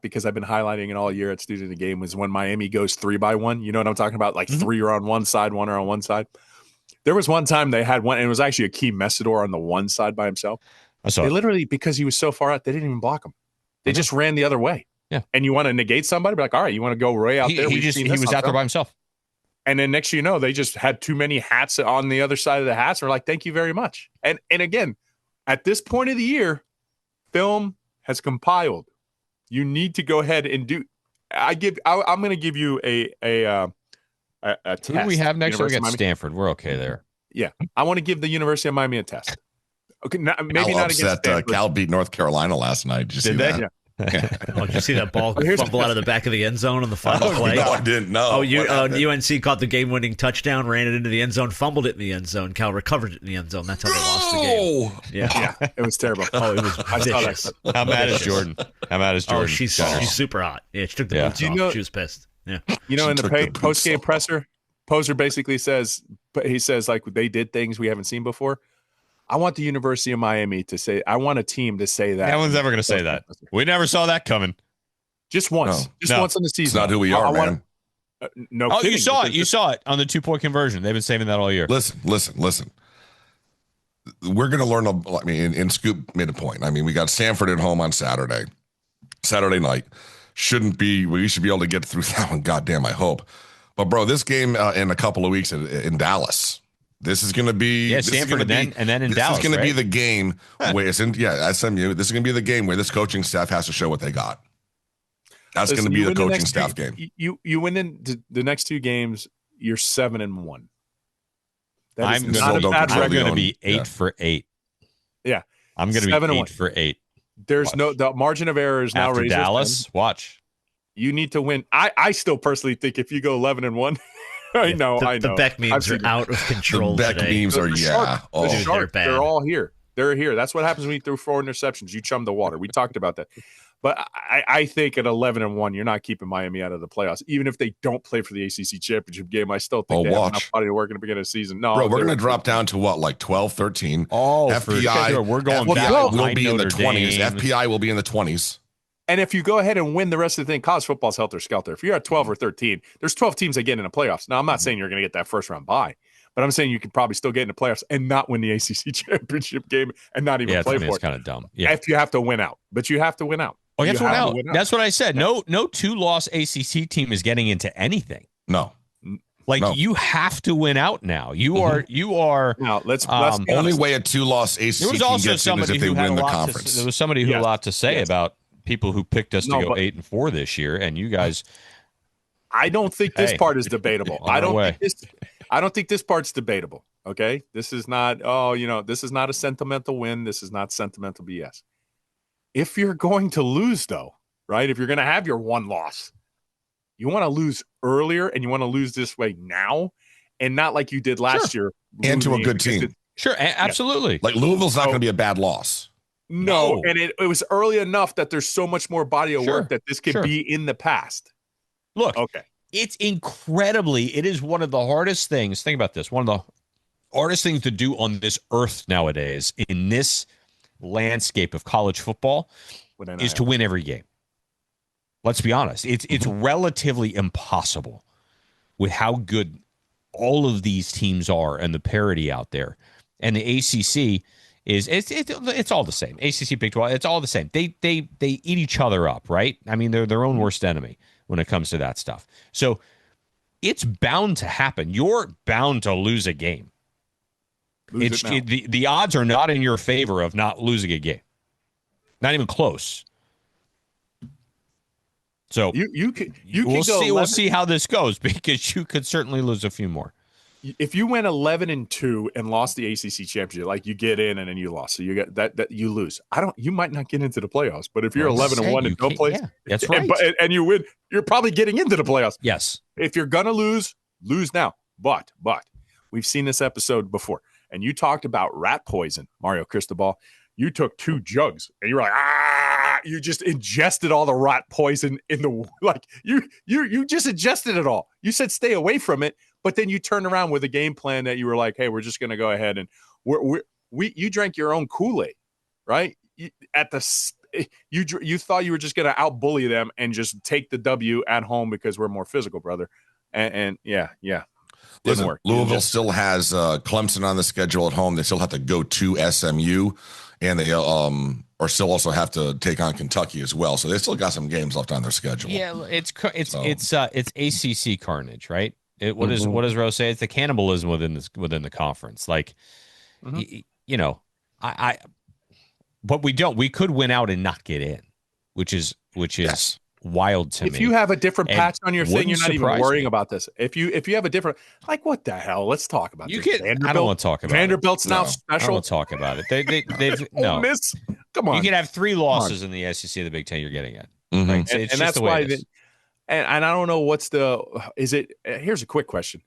Because I've been highlighting it all year at Student of the Game was when Miami goes 3-by-1. You know what I'm talking about? Like 3 are on one side, 1 are on one side. There was one time they had one, and it was actually a key Messidor on the one side by himself. They literally, because he was so far out, they didn't even block him. They just ran the other way. Yeah. And you want to negate somebody? Be like, all right, you want to go way out there? He was out there by himself. And then next you know, they just had too many hats on the other side of the hats. And we're like, thank you very much. And again, at this point of the year, film has compiled. You need to go ahead and do. I'm going to give you a test. Who do we have next? We got Stanford. We're okay there. Yeah, I want to give the University of Miami a test. Okay, maybe not against Stanford. Cal beat North Carolina last night. Did you see that? Yeah. Oh, did you see that ball fumble out of the back of the end zone on the final play? No, I didn't know. UNC caught the game-winning touchdown, ran it into the end zone, fumbled it in the end zone. Cal recovered it in the end zone. That's how they lost the game. Yeah, it was terrible. Oh, it was vicious. How mad is Jordan? Oh, she's super hot. Yeah, she took the boots off. She was pissed. Yeah. You know, in Took the the post game boots off. presser, Poser basically says, like they did things we haven't seen before. I want the University of Miami to say, I want a team to say that. No one's ever going to say that. We never saw that coming. Just once. No. Just once in the season. It's not who we are, man. No Oh, kidding, you saw it. You saw it on the 2-point conversion. They've been saving that all year. Listen. We're going to learn. I mean, and Scoop made a point. I mean, we got Stanford at home on Saturday night. We should be able to get through that one. Goddamn, I hope. But bro, this game in a couple of weeks in Dallas. This is going to be Stanford and then in Dallas. This is going to be right? the game where it's in SMU. This is going to be the game where this coaching staff has to show what they got. That's going to be the coaching staff game. You win in the next 2 games, you're 7-1. I'm going to be 8 for 8. Yeah, I'm going to be 8 for 8. There's the margin of error is now after raised. Dallas. Watch. You need to win. I still personally think if you go 11-1, I know. The Beck memes are out of control. The Beck memes are They're all here. They're here. That's what happens when you throw 4 interceptions. You chum the water. We talked about that. But I think at 11-1, you're not keeping Miami out of the playoffs. Even if they don't play for the ACC championship game, I still think they have enough body to work in the beginning of the season. No, bro, we're going to drop down to what, like 12, 13. Oh, FPI, sure. We're going FPI back. will be in the 20s. Dame. FPI will be in the 20s. And if you go ahead and win the rest of the thing, college football's helter-skelter. If you're at 12 or 13, there's 12 teams that get in the playoffs. Now, I'm not saying you're going to get that first-round bye, but I'm saying you could probably still get in the playoffs and not win the ACC championship game and not even play for it. It's kind of dumb. Yeah. If you have to win out. But you have to win out. Oh, you have to win out. That's what I said. Yeah. No 2-loss ACC team is getting into anything. No. You have to win out now. You are. Now let's only way a 2-loss ACC team gets in is if they win the conference. There was somebody who had a lot to say about people who picked us to go 8-4 this year, and you guys. I don't think this part is debatable. I don't think this part's debatable. Okay, this is not. This is not a sentimental win. This is not sentimental BS. If you're going to lose, though, right? If you're going to have your 1 loss, you want to lose earlier, and you want to lose this way now, and not like you did last year. And to a good team. Sure, absolutely. Like Louisville's not going to be a bad loss. No, and it was early enough that there's so much more body of work that this could be in the past. Look, it's it is one of the hardest things. Think about this. One of the hardest things to do on this earth nowadays in this landscape of college football is to win every game. Let's be honest. It's relatively impossible with how good all of these teams are and the parity out there. And the ACC is it's all the same. ACC, Big 12, it's all the same. They eat each other up, right? I mean, they're their own worst enemy when it comes to that stuff. So it's bound to happen. You're bound to lose a game. The odds are not in your favor of not losing a game. Not even close. So we'll see how this goes, because you could certainly lose a few more. If you went 11-2 and lost the ACC championship, like you get in and then you lost, so you get that you lose. You might not get into the playoffs, but if you're 11-1 and don't play, that's right, and you win, you're probably getting into the playoffs. Yes. If you're gonna lose now. But we've seen this episode before. And you talked about rat poison, Mario Cristobal. You took 2 jugs, and you were like, you just ingested all the rat poison in the you just ingested it all. You said stay away from it, but then you turned around with a game plan that you were like, hey, we're just going to go ahead and you drank your own Kool-Aid, right? You thought you were just going to out-bully them and just take the W at home because we're more physical, brother. And yeah. Listen, work. Louisville still has Clemson on the schedule at home. They still have to go to SMU, and they or still also have to take on Kentucky as well. So they still got some games left on their schedule. Yeah, it's ACC carnage, right? What does Rose say? It's the cannibalism within the conference. Like, but we could win out and not get in, which is wild to me. If you have a different patch on your thing, you're not even worrying about this. If you have a different, like, what the hell? Let's talk about this. I don't want to talk about Vanderbilt's now special. I don't want to talk about it. They've no. Miss, come on. You can have 3 losses in the SEC, the Big Ten. You're getting at, right? And that's why. And I don't know what's the. Is it? Here's a quick question.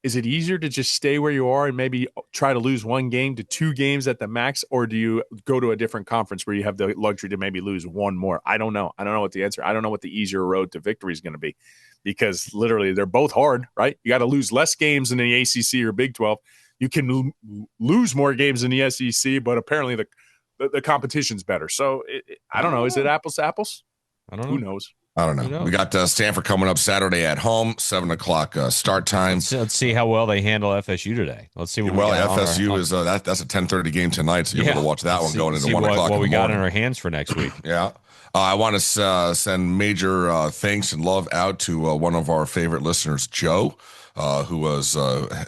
is it easier to just stay where you are and maybe try to lose 1 game to 2 games at the max, or do you go to a different conference where you have the luxury to maybe lose 1 more? I don't know. I don't know what the answer. I don't know what the easier road to victory is going to be, because literally they're both hard, right? You got to lose less games in the ACC or Big 12. You can lose more games in the SEC, but apparently the competition's better. So I don't know. Is it apples to apples? I don't know. Who knows? I don't know. We got Stanford coming up Saturday at home, 7:00 start time. Let's see how well they handle FSU today. Let's see. What FSU is that's a 10:30 game tonight, so you're able to watch that one going into 1 o'clock. What we got in our hands for next week? Yeah. I want to send major thanks and love out to one of our favorite listeners, Joe, who was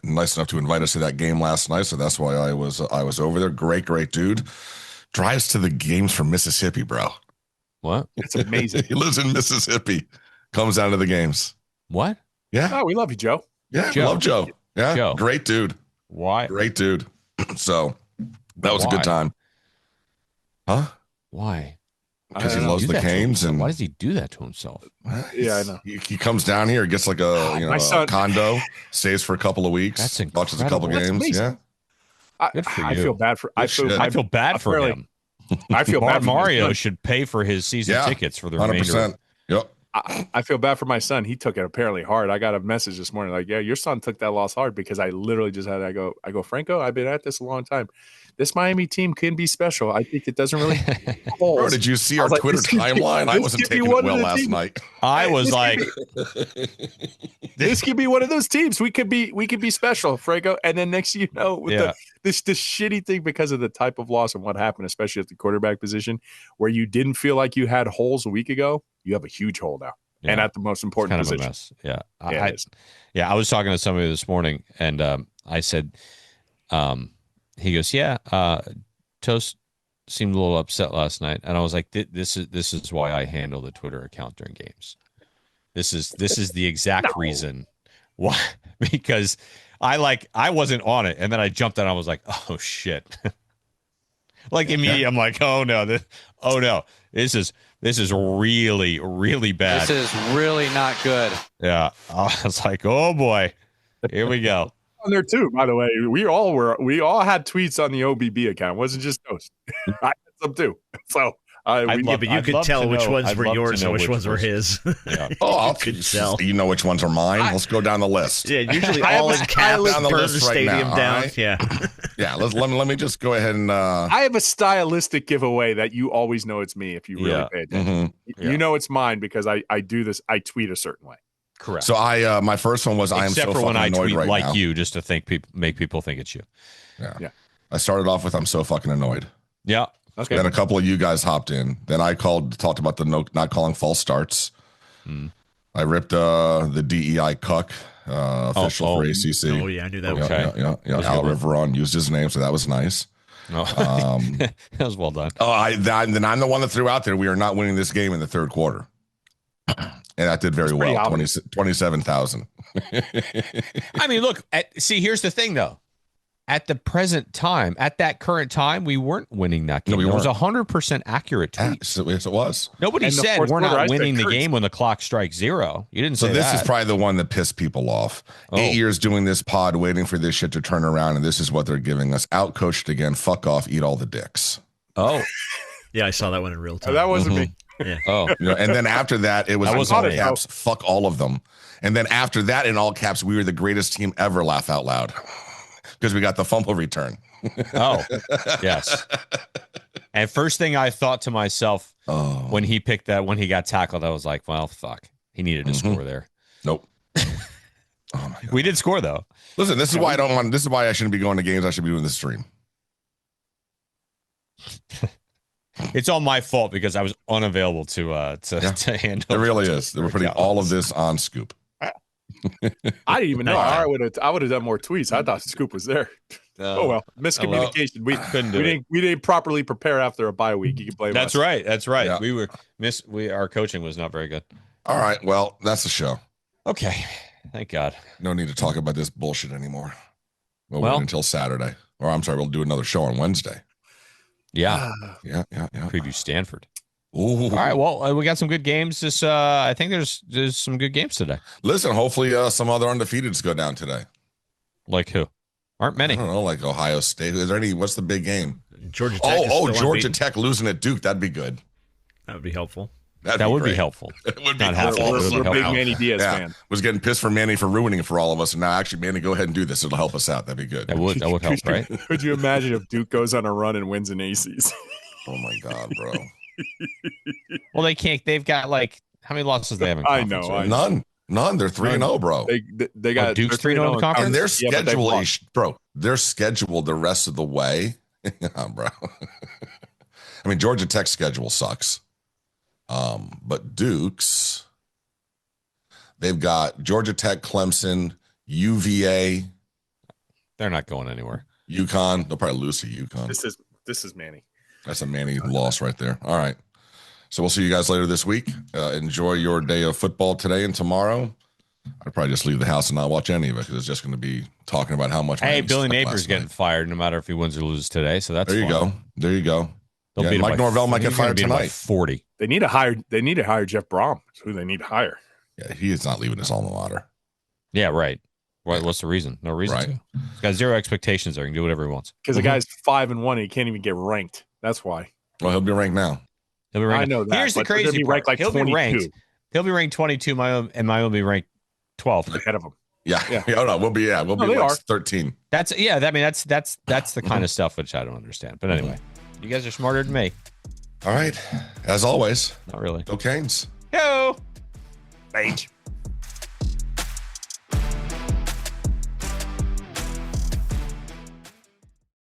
nice enough to invite us to that game last night. So that's why I was over there. Great dude. Drives to the games from Mississippi, bro. What? It's amazing. He lives in Mississippi. Comes down to the games. What? Yeah. Oh, we love you, Joe. Yeah, Joe. love Joe. Yeah, Joe. Great dude. Why? Great dude. So that was a good time. Huh? Why? Because he loves the Canes, and why does he do that to himself? Yeah, I know. He comes down here, gets like a condo, stays for a couple of weeks, That's incredible. watches a couple games. Yeah, Good for I you. feel bad for. I feel bad for him. I feel bad. Mario should pay for his season tickets for the 100%. remainder. Yep. I feel bad for my son. He took it apparently hard. I got a message this morning like, yeah, your son took that loss hard, because I literally just had, I go, Franco, I've been at this a long time. This Miami team can be special. I think it doesn't really. Bro, did you see our Twitter timeline? I wasn't taking it well last night. I was like, this could be one of those teams. We could be special, Franco. And then next, with this shitty thing, because of the type of loss and what happened, especially at the quarterback position, where you didn't feel like you had holes a week ago, you have a huge hole now. Yeah. And at the most important kind position. Of a mess. Yeah. I was talking to somebody this morning, and I said, he goes, Toast seemed a little upset last night, and I was like, this is why I handle the Twitter account during games. This is the exact reason why, because I wasn't on it, and then I jumped on. I was like, oh shit, like immediately I'm like, oh no, this is really, really bad. This is really not good. Yeah, I was like, oh boy, here we go. On there too, by the way, we all had tweets on the OBB account. It wasn't just Toast. I had some too. So but you could tell which ones were yours and which ones were his. Yeah. Oh, you know which ones are mine. Let's go down the list. Yeah, usually all in caps. Down the burn list the right stadium now, down. right? Yeah, yeah. Let me just go ahead and. I have a stylistic giveaway that you always know it's me if you really pay attention. Mm-hmm. You know it's mine because I do this. I tweet a certain way. Correct. So my first one was I am so fucking annoyed right now. Except for when I tweet like you, just to make people think it's you. Yeah. I started off with I'm so fucking annoyed. Yeah. Okay. Then a couple of you guys hopped in. Then I talked about the not calling false starts. I ripped the DEI cuck official for ACC. Oh yeah, I knew that. Okay. Yeah. Al Riveron used his name, so that was nice. Oh. That was well done. Oh, then I'm the one that threw out there, we are not winning this game in the third quarter. And that did very well. 27,000. I mean, look, here's the thing, though. At the present time, at that current time, we weren't winning that game. No, it was 100% accurate tweet. Yes, it was. Nobody said we're not winning the game when the clock strikes 0. You didn't say that. So this is probably the one that pissed people off. 8 years doing this pod, waiting for this shit to turn around, and this is what they're giving us. Outcoached again. Fuck off. Eat all the dicks. Oh. Yeah, I saw that one in real time. That wasn't me. Yeah. Oh. And then after that, it was in all caps. Fuck all of them. And then after that, in all caps, we were the greatest team ever. Laugh out loud. Because we got the fumble return. Oh, yes. And first thing I thought to myself when he got tackled, I was like, well, fuck. He needed to score there. Nope. Oh my God. We did score, though. Listen, this is why I shouldn't be going to games. I should be doing the stream. It's all my fault because I was unavailable to handle. It really is. They were putting all of this on Scoop. I didn't even know. I would have done more tweets. I thought Scoop was there. Oh well, miscommunication. We didn't properly prepare after a bye week. You can blame us. That's right. Yeah. Our coaching was not very good. All right. Well, that's the show. Okay. Thank God. No need to talk about this bullshit anymore. We'll wait until Saturday. Or I'm sorry, we'll do another show on Wednesday. Yeah. Yeah. Preview Stanford. Ooh. All right. Well, we got some good games. I think there's some good games today. Listen, hopefully some other undefeateds go down today. Like who? Aren't I many. don't know, like Ohio State. Is there any? What's the big game? Georgia Tech. Georgia Unbeaten. Tech losing at Duke. That'd be good. That would be helpful. That would be great. helpful. It would be Not cool. helpful. It would be We're big helpful. Manny Diaz fan. Was getting pissed for Manny for ruining it for all of us, and now actually, Manny, go ahead and do this. It'll help us out. That'd be good. That would help, right? Could you imagine if Duke goes on a run and wins an ACC? Oh my God, bro. Well, they can't. They've got like how many losses they have in I conference? know, right? None. They're 3-0, bro. They got Duke's they're 3-0 in the conference? And their Yeah, but they've schedule lost. is, they're scheduled the rest of the way. Yeah, bro. I mean, Georgia Tech's schedule sucks. But Duke's, they've got Georgia Tech, Clemson, UVA. They're not going anywhere. UConn. They'll probably lose to UConn. This is Manny. That's a Manny loss right there. All right. So we'll see you guys later this week. Enjoy your day of football today and tomorrow. I'd probably just leave the house and not watch any of it because it's just going to be talking about how much. Hey, Manny Billy sucked Napier last getting night. fired no matter if he wins or loses today. So that's There you fun. go. There you go. They'll Yeah, beat him Mike by- Norvell might get he's gonna fired beat him by tonight. 40. They need to hire Jeff Brom. That's who they need to hire. Yeah, he is not leaving his alma mater. Yeah, right. What's the reason? No reason Right. to. He's got zero expectations there. He can do whatever he wants. Because the guy's 5-1 and he can't even get ranked. That's why. Well, he'll be ranked now. He'll be ranked. I know that. Here's the but they're gonna crazy be part. ranked like He'll 22 be ranked. He'll be ranked 22. Miami will be ranked 12. ahead of him. Yeah. Yeah. Oh, no, we'll be No, like they are. 13. That's I mean that's the kind of stuff which I don't understand. But anyway, you guys are smarter than me. All right. As always, Not really. go Canes. Yo. Thank you.